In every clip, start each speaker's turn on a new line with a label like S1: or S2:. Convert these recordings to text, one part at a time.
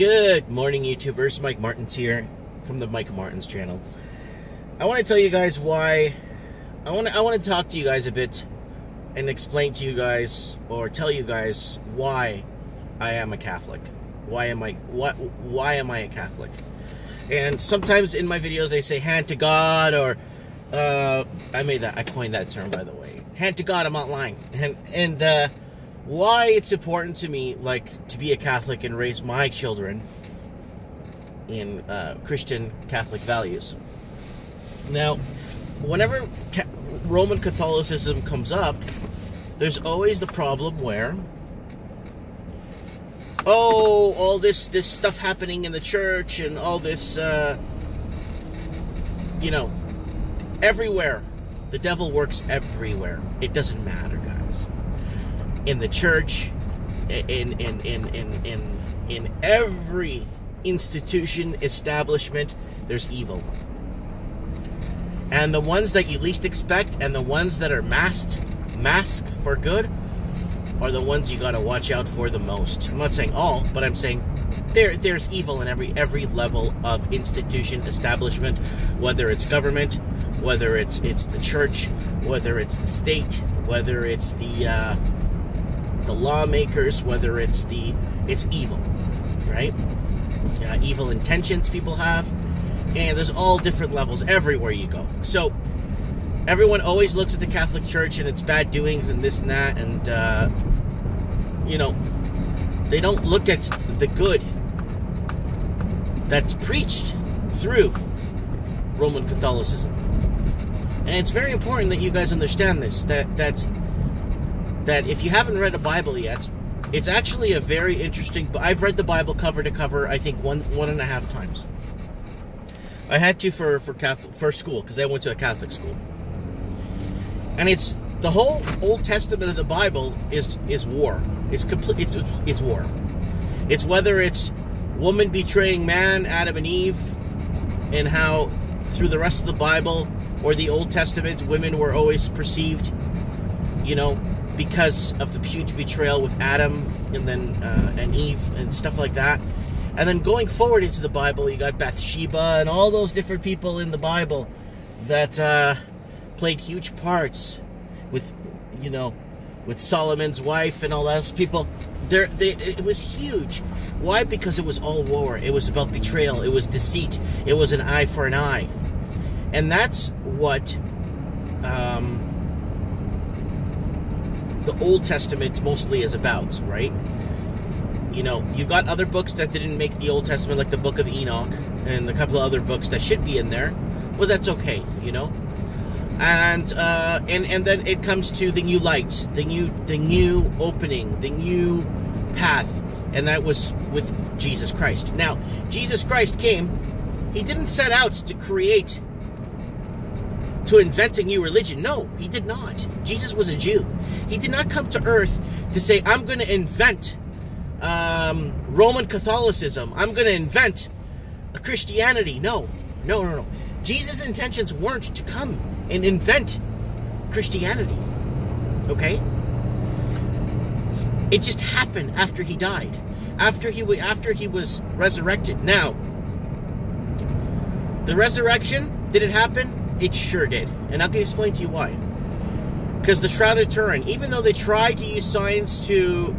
S1: Good morning, YouTubers. Mike Martins here from the Mike Martins channel. I want to tell you guys why. I want to talk to you guys a bit and explain to you guys or tell you guys why I am a Catholic. Why am I a Catholic? And sometimes in my videos I say hand to God, or I coined that term, by the way. Hand to God, I'm not lying. And why it's important to me, like, to be a Catholic and raise my children in Christian Catholic values. Now, whenever Roman Catholicism comes up, there's always the problem where, all this stuff happening in the church and all this, everywhere. The devil works everywhere. It doesn't matter, guys. In the church, in every institution, establishment, there's evil. And the ones that you least expect and the ones that are masked for good are the ones you gotta watch out for the most. I'm not saying all, but I'm saying there's evil in every level of institution, establishment, whether it's government, whether it's the church, whether it's the state, whether it's the lawmakers, whether it's evil, right? Evil intentions people have, and there's all different levels everywhere you go. So everyone always looks at the Catholic Church and its bad doings and this and that, and they don't look at the good that's preached through Roman Catholicism. And it's very important that you guys understand this, that if you haven't read a Bible yet, it's actually a very interesting. I've read the Bible cover to cover, I think one and a half times. I had to for school, because I went to a Catholic school. And it's the whole Old Testament of the Bible is war. It's war. It's whether it's woman betraying man, Adam and Eve, and how through the rest of the Bible or the Old Testament, women were always perceived, because of the huge betrayal with Adam and then and Eve and stuff like that. And then going forward into the Bible, you got Bathsheba and all those different people in the Bible that played huge parts with Solomon's wife and all those people. It was huge. Why? Because it was all war. It was about betrayal. It was deceit. It was an eye for an eye. And that's what the Old Testament mostly is about, right? You've got other books that didn't make the Old Testament, like the Book of Enoch and a couple of other books that should be in there, but that's okay, And then it comes to the new light, the new opening, the new path, and that was with Jesus Christ. Now, Jesus Christ came. He didn't set out to invent a new religion. No, he did not. Jesus was a Jew. He did not come to earth to say, I'm going to invent Roman Catholicism. I'm going to invent a Christianity. No. Jesus' intentions weren't to come and invent Christianity. Okay? It just happened after he died. After he was resurrected. Now, the resurrection, did it happen? It sure did. And I'm going to explain to you why. Because the Shroud of Turin, even though they tried to use science to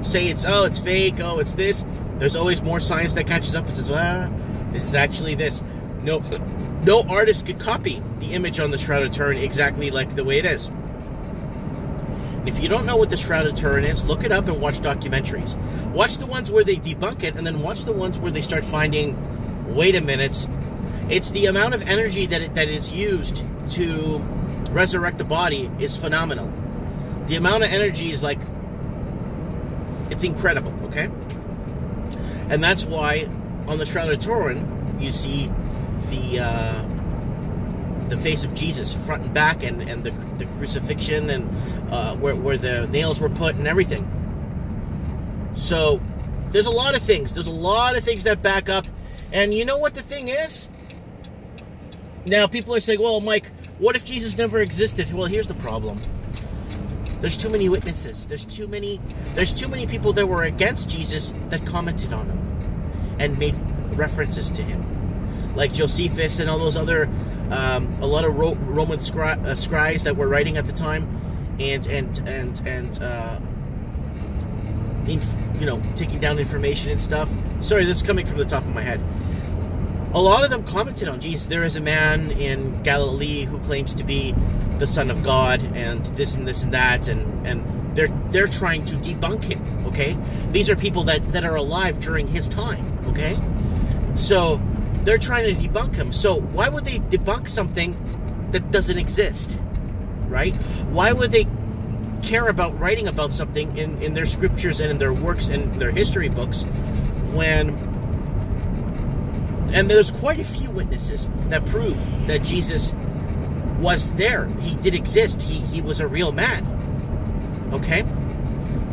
S1: say it's fake, it's this, there's always more science that catches up and says, well, this is actually this. No artist could copy the image on the Shroud of Turin exactly like the way it is. And if you don't know what the Shroud of Turin is, look it up and watch documentaries. Watch the ones where they debunk it, and then watch the ones where they start finding, wait a minute, it's the amount of energy that is used to resurrect a body is phenomenal. The amount of energy is it's incredible, okay? And that's why on the Shroud of Turin, you see the face of Jesus front and back, and the crucifixion, and where the nails were put and everything. So there's a lot of things. There's a lot of things that back up. And you know what the thing is? Now, people are saying, well, Mike, what if Jesus never existed? Well, here's the problem. There's too many witnesses. There's too many people that were against Jesus that commented on him. and made references to him, like Josephus and all those other a lot of Roman scribes that were writing at the time, and taking down information and stuff. Sorry, this is coming from the top of my head. A lot of them commented on, geez, there is a man in Galilee who claims to be the Son of God, and this and this and that, and they're trying to debunk him, okay? These are people that are alive during his time, okay? So they're trying to debunk him. So why would they debunk something that doesn't exist, right? Why would they care about writing about something in their scriptures and in their works and their history books and there's quite a few witnesses that prove that Jesus was there. He did exist. He was a real man. Okay?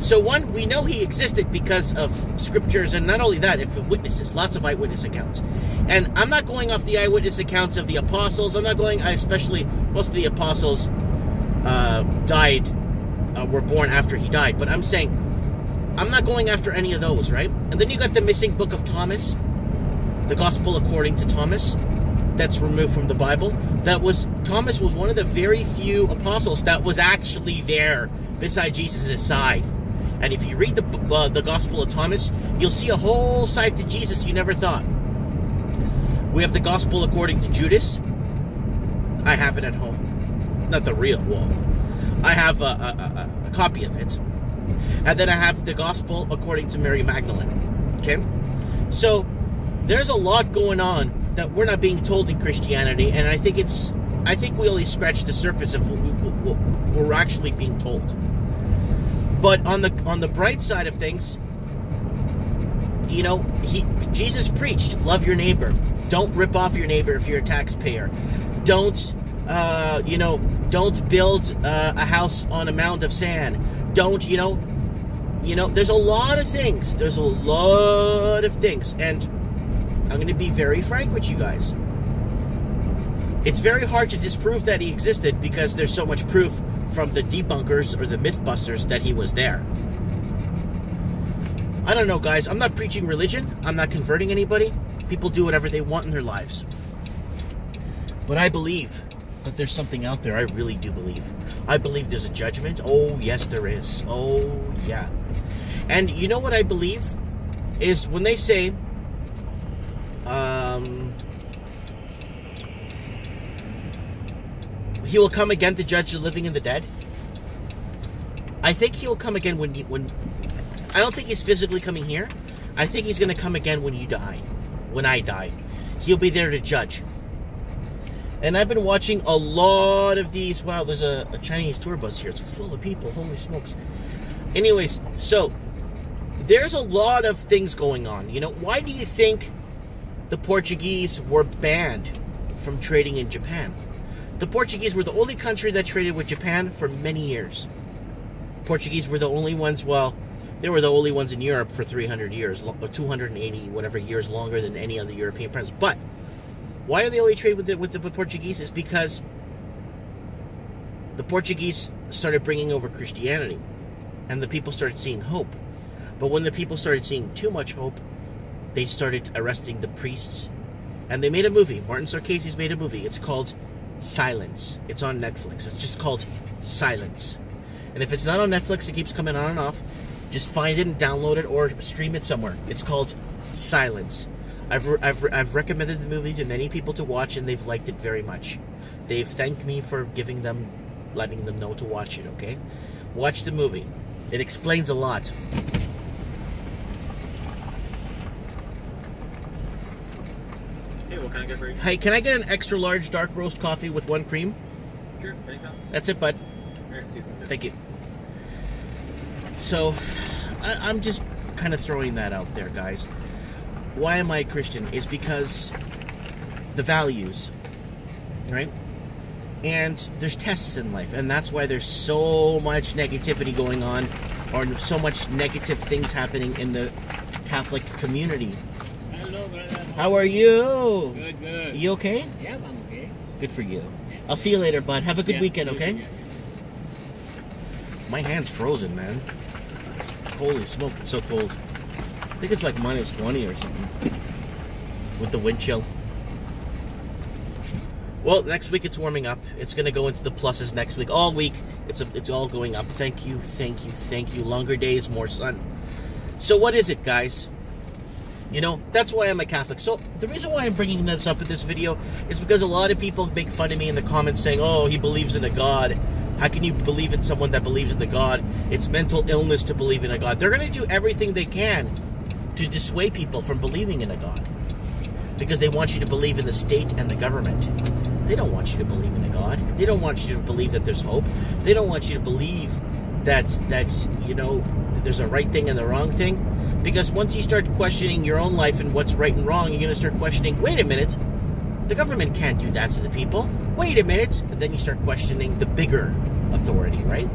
S1: So one, we know he existed because of scriptures, and not only that, witnesses, lots of eyewitness accounts. And I'm not going off the eyewitness accounts of the apostles. I'm not going, especially most of the apostles were born after he died. But I'm saying, I'm not going after any of those, right? And then you got the missing book of Thomas, the Gospel according to Thomas, that's removed from the Bible. Thomas was one of the very few apostles that was actually there beside Jesus' side. And if you read the Gospel of Thomas, you'll see a whole side to Jesus you never thought. We have the Gospel according to Judas. I have it at home. Not the real one. I have a copy of it. And then I have the Gospel according to Mary Magdalene. Okay? So there's a lot going on that we're not being told in Christianity, and I think we only scratch the surface of what we're actually being told. But on the bright side of things, Jesus preached, love your neighbor. Don't rip off your neighbor if you're a taxpayer. Don't build a house on a mound of sand. Don't, there's a lot of things. And I'm going to be very frank with you guys. It's very hard to disprove that he existed because there's so much proof from the debunkers or the mythbusters that he was there. I don't know, guys. I'm not preaching religion. I'm not converting anybody. People do whatever they want in their lives. But I believe that there's something out there. I really do believe. I believe there's a judgment. Oh, yes, there is. Oh, yeah. And you know what I believe? Is when they say, he will come again to judge the living and the dead. I think he'll come again when I don't think he's physically coming here. I think he's going to come again when you die. When I die. He'll be there to judge. And I've been watching a lot of these. Wow, there's a Chinese tour bus here. It's full of people. Holy smokes. Anyways, so there's a lot of things going on. Why do you think the Portuguese were banned from trading in Japan? The Portuguese were the only country that traded with Japan for many years. Portuguese were the only ones, they were the only ones in Europe for 300 years, 280 whatever years longer than any other European presidents. But why do they only trade with the Portuguese? Is because the Portuguese started bringing over Christianity, and the people started seeing hope. But when the people started seeing too much hope, they started arresting the priests, and they made a movie. Martin Scorsese's made a movie. It's called Silence. It's on Netflix. It's just called Silence. And if it's not on Netflix, it keeps coming on and off. Just find it and download it or stream it somewhere. It's called Silence. I've recommended the movie to many people to watch, and they've liked it very much. They've thanked me for letting them know to watch it, okay? Watch the movie. It explains a lot.
S2: What can I get for you?
S1: Hey, can I get an extra large dark roast coffee with 1 cream?
S2: Sure, anything else?
S1: That's it, bud.
S2: Alright, see you.
S1: Thank you. So, I'm just kind of throwing that out there, guys. Why am I a Christian? Is because the values, right? And there's tests in life, and that's why there's so much negativity going on, or so much negative things happening in the Catholic community.
S3: Hello, brother.
S1: How are you?
S3: Good, good.
S1: You okay?
S3: Yeah, I'm okay.
S1: Good for you. I'll see you later, bud. Have a good
S3: Yeah,
S1: weekend,
S3: you
S1: okay?
S3: too, yeah.
S1: My hand's frozen, man. Holy smoke, it's so cold. think it's like -20 or something with the wind chill. Well, next week it's warming up. It's going to go into the pluses next week. All week, it's all going up. Thank you, thank you, thank you. Longer days, more sun. So what is it, guys? You know, that's why I'm a Catholic. So the reason why I'm bringing this up in this video is because a lot of people make fun of me in the comments saying, oh, he believes in a God. How can you believe in someone that believes in the God? It's mental illness to believe in a God. They're going to do everything they can to dissuade people from believing in a God, because they want you to believe in the state and the government. They don't want you to believe in a God. They don't want you to believe that there's hope. They don't want you to believe that you know, that there's a right thing and the wrong thing. Because once you start questioning your own life and what's right and wrong, you're going to start questioning, wait a minute, the government can't do that to the people. Wait a minute. And then you start questioning the bigger authority, right?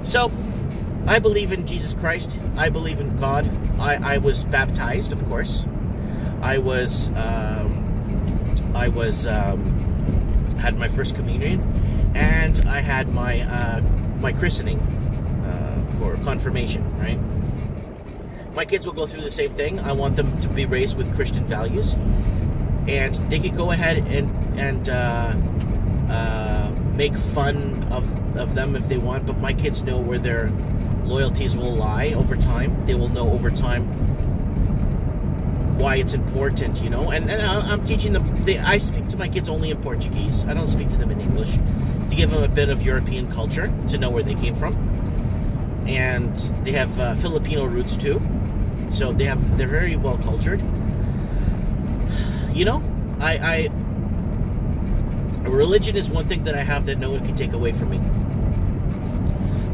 S1: So, I believe in Jesus Christ. I believe in God. I was baptized, of course. I had my first communion, and I had my christening for confirmation, right? My kids will go through the same thing. I want them to be raised with Christian values, and they could go ahead and make fun of them if they want, but my kids know where their loyalties will lie over time. They will know over time why it's important, you know, and I'm teaching them. I speak to my kids only in Portuguese. I don't speak to them in English, to give them a bit of European culture, to know where they came from. And they have Filipino roots too, so they're very well cultured. You know, religion is one thing that I have that no one can take away from me.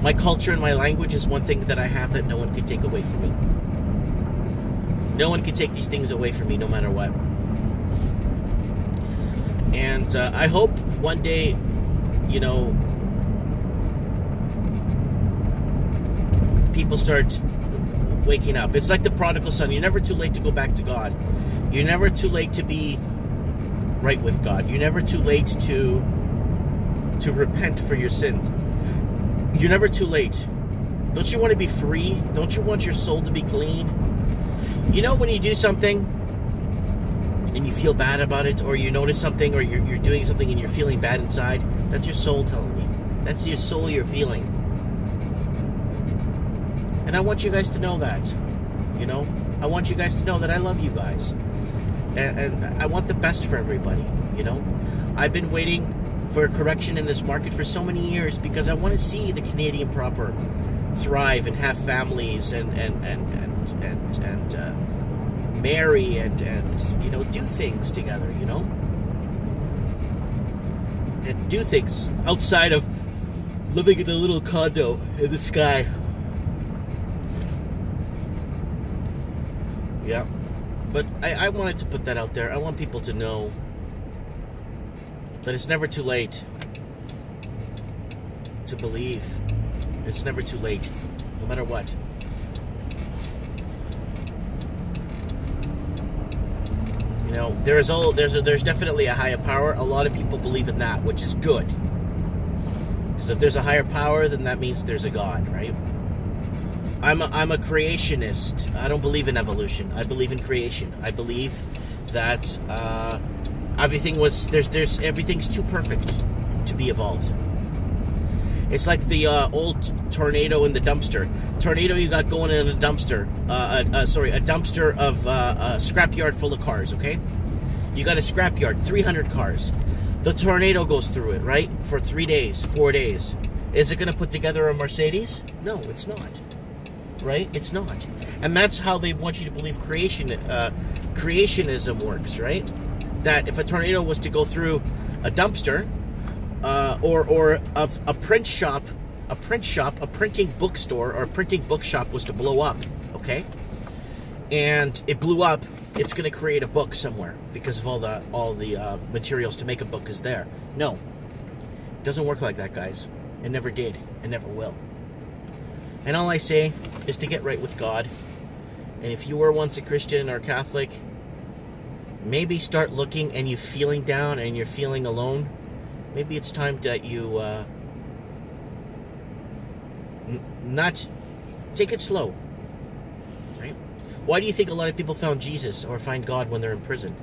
S1: My culture and my language is one thing that I have that no one can take away from me. No one can take these things away from me, no matter what. And I hope one day, you know, people start waking up. It's like the prodigal son. You're never too late to go back to God. You're never too late to be right with God. You're never too late to repent for your sins. You're never too late. Don't you want to be free? Don't you want your soul to be clean? You know, when you do something and you feel bad about it, or you notice something, or you're doing something and you're feeling bad inside, that's your soul telling you. That's your soul you're feeling. And I want you guys to know that, you know? I want you guys to know that I love you guys. And I want the best for everybody, you know? I've been waiting for a correction in this market for so many years because I want to see the Canadian proper thrive and have families and marry and you know, do things together, you know? And do things outside of living in a little condo in the sky. Yeah. But I wanted to put that out there. I want people to know that it's never too late to believe. It's never too late, no matter what. You know, there's definitely a higher power. A lot of people believe in that, which is good. Because if there's a higher power, then that means there's a God, right? I'm a creationist. I don't believe in evolution. I believe in creation. I believe that everything's too perfect to be evolved. It's like the old tornado in the dumpster. Tornado you got going in a dumpster. A dumpster of a scrapyard full of cars, okay? You got a scrapyard, 300 cars. The tornado goes through it, right? For 3 days, 4 days. Is it going to put together a Mercedes? No, it's not. Right? It's not. And that's how they want you to believe creationism works, right? That if a tornado was to go through a dumpster, or a print shop, a printing bookstore, or a printing bookshop was to blow up, okay? And it blew up, it's going to create a book somewhere because of all the materials to make a book is there. No. It doesn't work like that, guys. It never did. It never will. And all I say is to get right with God. And if you were once a Christian or Catholic, maybe start looking and you're feeling down and you're feeling alone. Maybe it's time that you not take it slow, right? Why do you think a lot of people found Jesus or find God when they're in prison?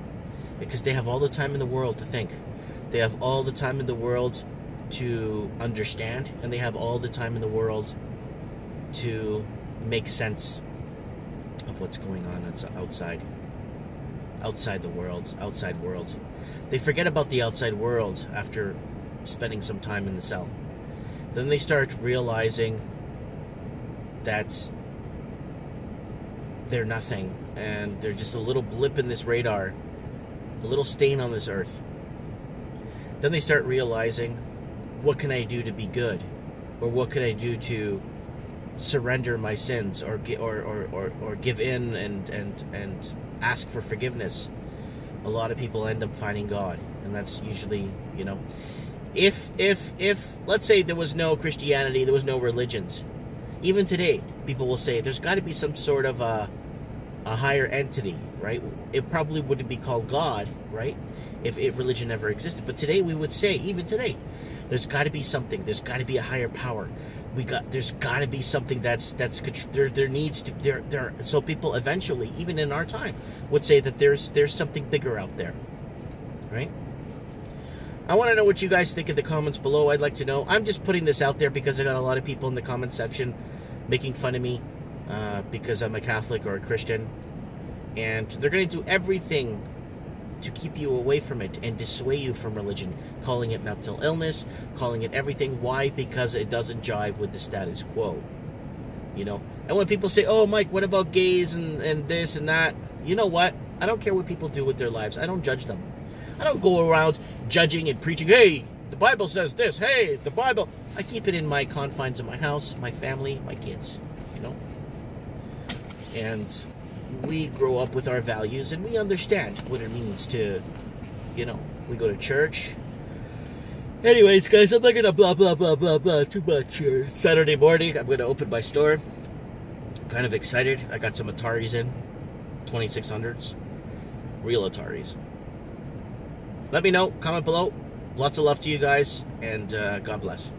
S1: Because they have all the time in the world to think. They have all the time in the world to understand, and they have all the time in the world to make sense of what's going on outside the world, outside world. They forget about the outside world after spending some time in the cell. Then they start realizing that they're nothing, and they're just a little blip in this radar, a little stain on this earth. Then they start realizing, what can I do to be good? Or what can I do to surrender my sins, or give in and ask for forgiveness? A lot of people end up finding God, and that's usually, you know, if let's say there was no Christianity, there was no religions, even today people will say there's got to be some sort of a higher entity, right? It probably wouldn't be called God, right, if religion never existed. But today we would say, even today, there's got to be something. There's got to be a higher power. There's got to be something that's there needs to there. So people eventually, even in our time, would say that there's something bigger out there, right? I want to know what you guys think in the comments below. I'd like to know. I'm just putting this out there because I got a lot of people in the comment section making fun of me because I'm a Catholic or a Christian, and they're going to do everything to keep you away from it and dissuade you from religion, calling it mental illness, calling it everything. Why? Because it doesn't jive with the status quo, you know. And when people say, oh, Mike, what about gays and this and that? You know what? I don't care what people do with their lives. I don't judge them. I don't go around judging and preaching, hey, the Bible says this, hey, the Bible. I keep it in my confines of my house, my family, my kids, you know. And we grow up with our values, and we understand what it means to, you know, we go to church. Anyways, guys, I'm not going to blah, blah, blah, blah, blah too much. Saturday morning, I'm going to open my store. I'm kind of excited. I got some Ataris in, 2600s, real Ataris. Let me know, comment below. Lots of love to you guys, and God bless.